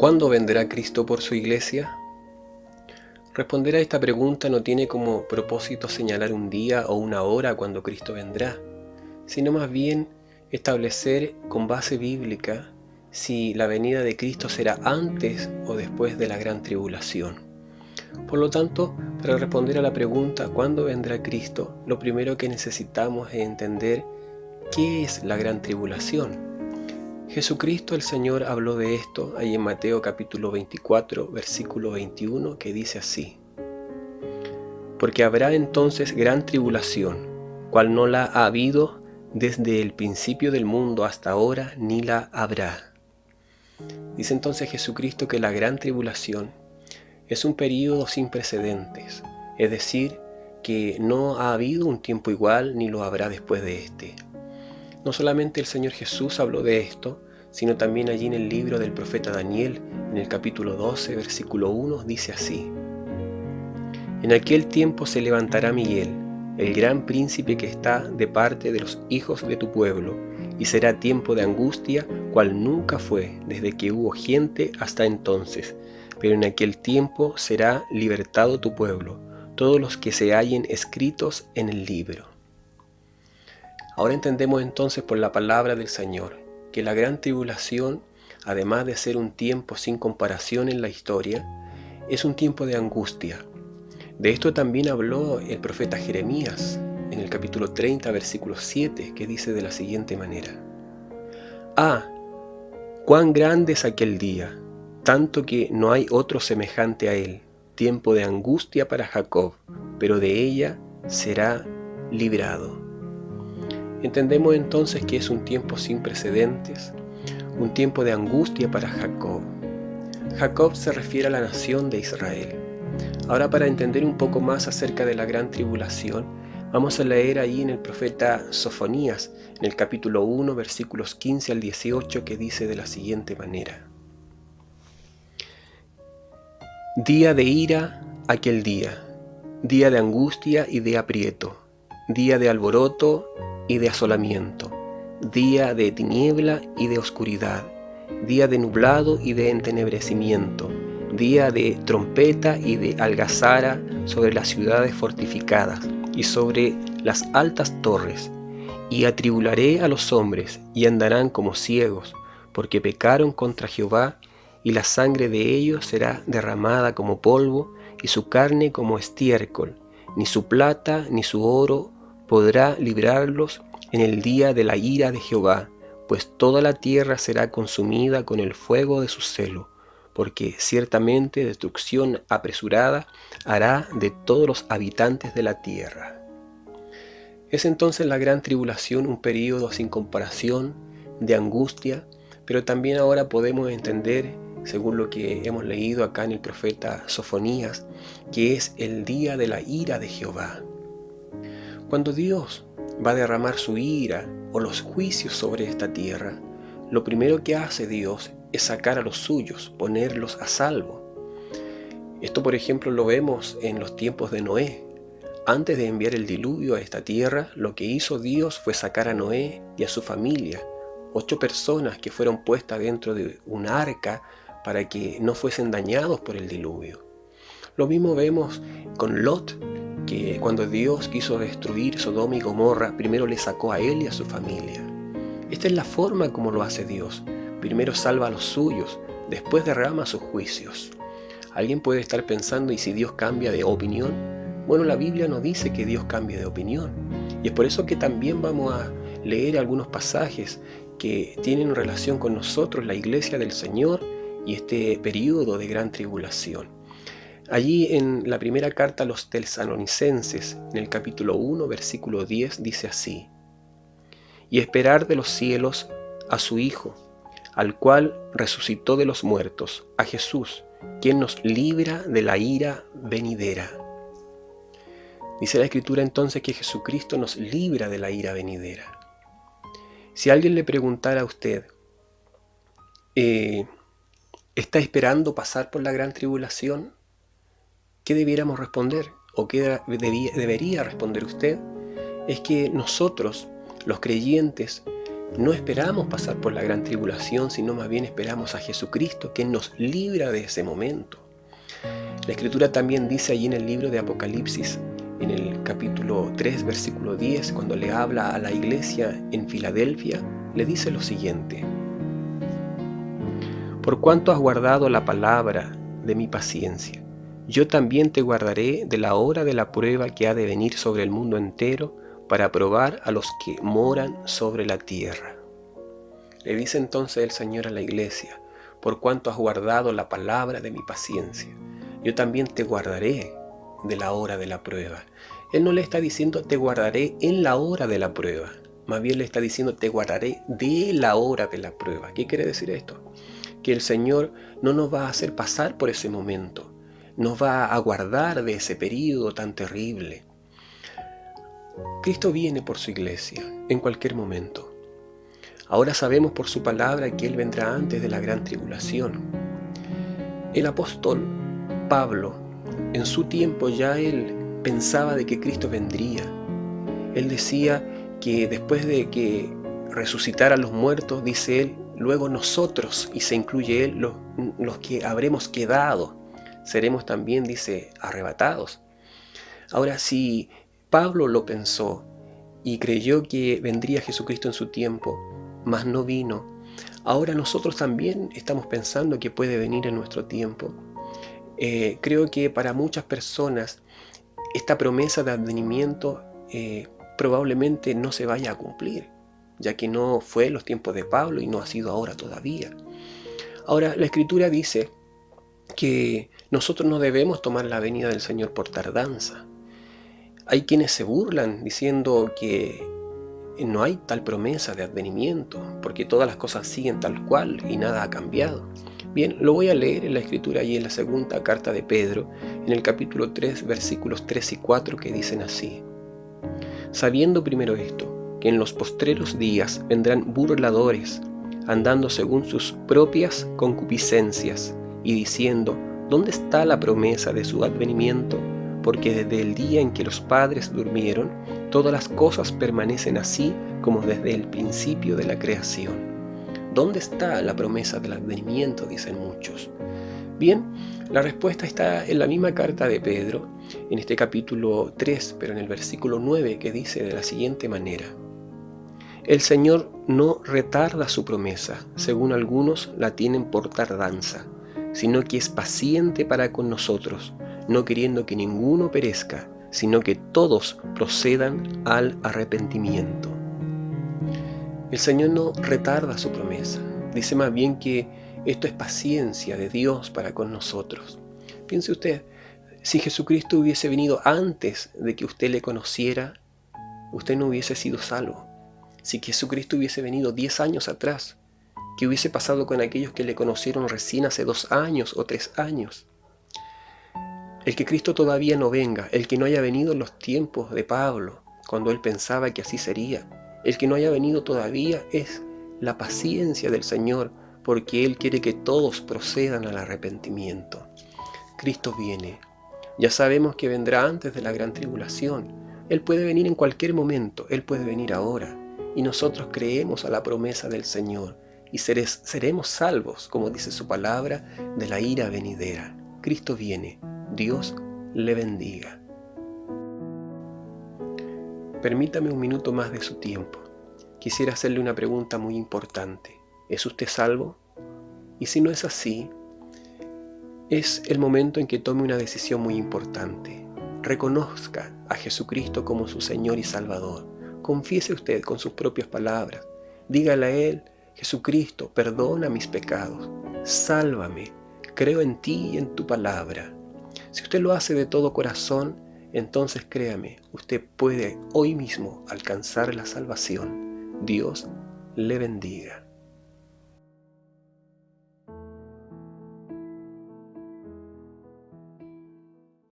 ¿Cuándo vendrá Cristo por su iglesia? Responder a esta pregunta no tiene como propósito señalar un día o una hora cuando Cristo vendrá, sino más bien establecer con base bíblica si la venida de Cristo será antes o después de la gran tribulación. Por lo tanto, para responder a la pregunta ¿cuándo vendrá Cristo?, lo primero que necesitamos es entender qué es la gran tribulación. Jesucristo el Señor habló de esto ahí en Mateo capítulo 24, versículo 21, que dice así: Porque habrá entonces gran tribulación, cual no la ha habido desde el principio del mundo hasta ahora, ni la habrá. Dice entonces Jesucristo que la gran tribulación es un período sin precedentes, es decir, que no ha habido un tiempo igual ni lo habrá después de este. No solamente el Señor Jesús habló de esto, sino también allí en el libro del profeta Daniel, en el capítulo 12, versículo 1, dice así: En aquel tiempo se levantará Miguel, el gran príncipe que está de parte de los hijos de tu pueblo, y será tiempo de angustia, cual nunca fue desde que hubo gente hasta entonces, pero en aquel tiempo será libertado tu pueblo, todos los que se hallen escritos en el libro. Ahora entendemos entonces por la palabra del Señor que la gran tribulación, además de ser un tiempo sin comparación en la historia, es un tiempo de angustia. De esto también habló el profeta Jeremías en el capítulo 30, versículo 7, que dice de la siguiente manera: ¡Ah! ¡Cuán grande es aquel día! Tanto que no hay otro semejante a él, tiempo de angustia para Jacob, pero de ella será librado. Entendemos entonces que es un tiempo sin precedentes, un tiempo de angustia para Jacob. Jacob se refiere a la nación de Israel. Ahora, para entender un poco más acerca de la gran tribulación, vamos a leer ahí en el profeta Sofonías, en el capítulo 1, versículos 15 al 18, que dice de la siguiente manera: Día de ira aquel día de angustia y de aprieto, día de alboroto y de asolamiento, día de tiniebla y de oscuridad, día de nublado y de entenebrecimiento, día de trompeta y de algazara sobre las ciudades fortificadas y sobre las altas torres. Y atribularé a los hombres, y andarán como ciegos, porque pecaron contra Jehová, y la sangre de ellos será derramada como polvo, y su carne como estiércol. Ni su plata ni su oro podrá librarlos en el día de la ira de Jehová, pues toda la tierra será consumida con el fuego de su celo, porque ciertamente destrucción apresurada hará de todos los habitantes de la tierra. Es entonces la gran tribulación un período sin comparación, de angustia, pero también ahora podemos entender, según lo que hemos leído acá en el profeta Sofonías, que es el día de la ira de Jehová. Cuando Dios va a derramar su ira o los juicios sobre esta tierra, lo primero que hace Dios es sacar a los suyos, ponerlos a salvo. Esto, por ejemplo, lo vemos en los tiempos de Noé. Antes de enviar el diluvio a esta tierra, lo que hizo Dios fue sacar a Noé y a su familia, 8 personas que fueron puestas dentro de un arca para que no fuesen dañados por el diluvio. Lo mismo vemos con Lot, que cuando Dios quiso destruir Sodoma y Gomorra, primero le sacó a él y a su familia. Esta es la forma como lo hace Dios. Primero salva a los suyos, después derrama sus juicios. Alguien puede estar pensando, ¿y si Dios cambia de opinión? Bueno, la Biblia nos dice que Dios cambia de opinión. Y es por eso que también vamos a leer algunos pasajes que tienen relación con nosotros, la iglesia del Señor, y este periodo de gran tribulación. Allí en la primera carta a los Tesalonicenses, en el capítulo 1, versículo 10, dice así: Y esperar de los cielos a su Hijo, al cual resucitó de los muertos, a Jesús, quien nos libra de la ira venidera. Dice la Escritura entonces que Jesucristo nos libra de la ira venidera. Si alguien le preguntara a usted, ¿está esperando pasar por la gran tribulación? ¿Qué debiéramos responder? ¿O qué debería responder usted? Es que nosotros, los creyentes, no esperamos pasar por la gran tribulación, sino más bien esperamos a Jesucristo, que nos libra de ese momento. La Escritura también dice allí en el libro de Apocalipsis, en el capítulo 3, versículo 10, cuando le habla a la iglesia en Filadelfia, le dice lo siguiente: por cuanto has guardado la palabra de mi paciencia, yo también te guardaré de la hora de la prueba que ha de venir sobre el mundo entero para probar a los que moran sobre la tierra. Le dice entonces el Señor a la iglesia: por cuanto has guardado la palabra de mi paciencia, yo también te guardaré de la hora de la prueba. Él no le está diciendo te guardaré en la hora de la prueba, más bien le está diciendo te guardaré de la hora de la prueba. ¿Qué quiere decir esto? Que el Señor no nos va a hacer pasar por ese momento, nos va a guardar de ese periodo tan terrible. Cristo viene por su iglesia en cualquier momento. Ahora sabemos por su palabra que Él vendrá antes de la gran tribulación. El apóstol Pablo, en su tiempo ya él pensaba de que Cristo vendría. Él decía que después de que resucitara a los muertos, dice él, luego nosotros, y se incluye él, los que habremos quedado, seremos también, dice, arrebatados. Ahora, si Pablo lo pensó y creyó que vendría Jesucristo en su tiempo, mas no vino, ahora nosotros también estamos pensando que puede venir en nuestro tiempo. Creo que para muchas personas esta promesa de advenimiento probablemente no se vaya a cumplir, ya que no fue en los tiempos de Pablo y no ha sido ahora todavía. Ahora, la Escritura dice que nosotros no debemos tomar la venida del Señor por tardanza. Hay quienes se burlan diciendo que no hay tal promesa de advenimiento, porque todas las cosas siguen tal cual y nada ha cambiado. Bien, lo voy a leer en la Escritura y en la segunda carta de Pedro, en el capítulo 3, versículos 3 y 4, que dicen así: sabiendo primero esto, que en los postreros días vendrán burladores, andando según sus propias concupiscencias, y diciendo, ¿dónde está la promesa de su advenimiento? Porque desde el día en que los padres durmieron, todas las cosas permanecen así como desde el principio de la creación. ¿Dónde está la promesa del advenimiento?, dicen muchos. Bien, la respuesta está en la misma carta de Pedro, en este capítulo 3, pero en el versículo 9, que dice de la siguiente manera: el Señor no retarda su promesa, según algunos la tienen por tardanza, sino que es paciente para con nosotros, no queriendo que ninguno perezca, sino que todos procedan al arrepentimiento. El Señor no retarda su promesa, dice más bien que esto es paciencia de Dios para con nosotros. Piense usted, si Jesucristo hubiese venido antes de que usted le conociera, usted no hubiese sido salvo. Si Jesucristo hubiese venido 10 años atrás, ¿qué hubiese pasado con aquellos que le conocieron recién hace 2 años o 3 años? El que Cristo todavía no venga, el que no haya venido en los tiempos de Pablo, cuando él pensaba que así sería, el que no haya venido todavía es la paciencia del Señor, porque Él quiere que todos procedan al arrepentimiento. Cristo viene. Ya sabemos que vendrá antes de la gran tribulación. Él puede venir en cualquier momento, Él puede venir ahora. Y nosotros creemos a la promesa del Señor y seremos salvos, como dice su palabra, de la ira venidera. Cristo viene. Dios le bendiga. Permítame un minuto más de su tiempo. Quisiera hacerle una pregunta muy importante. ¿Es usted salvo? Y si no es así, es el momento en que tome una decisión muy importante. Reconozca a Jesucristo como su Señor y Salvador. Confiese usted con sus propias palabras. Dígale a Él: Jesucristo, perdona mis pecados. Sálvame. Creo en ti y en tu palabra. Si usted lo hace de todo corazón, entonces créame, usted puede hoy mismo alcanzar la salvación. Dios le bendiga.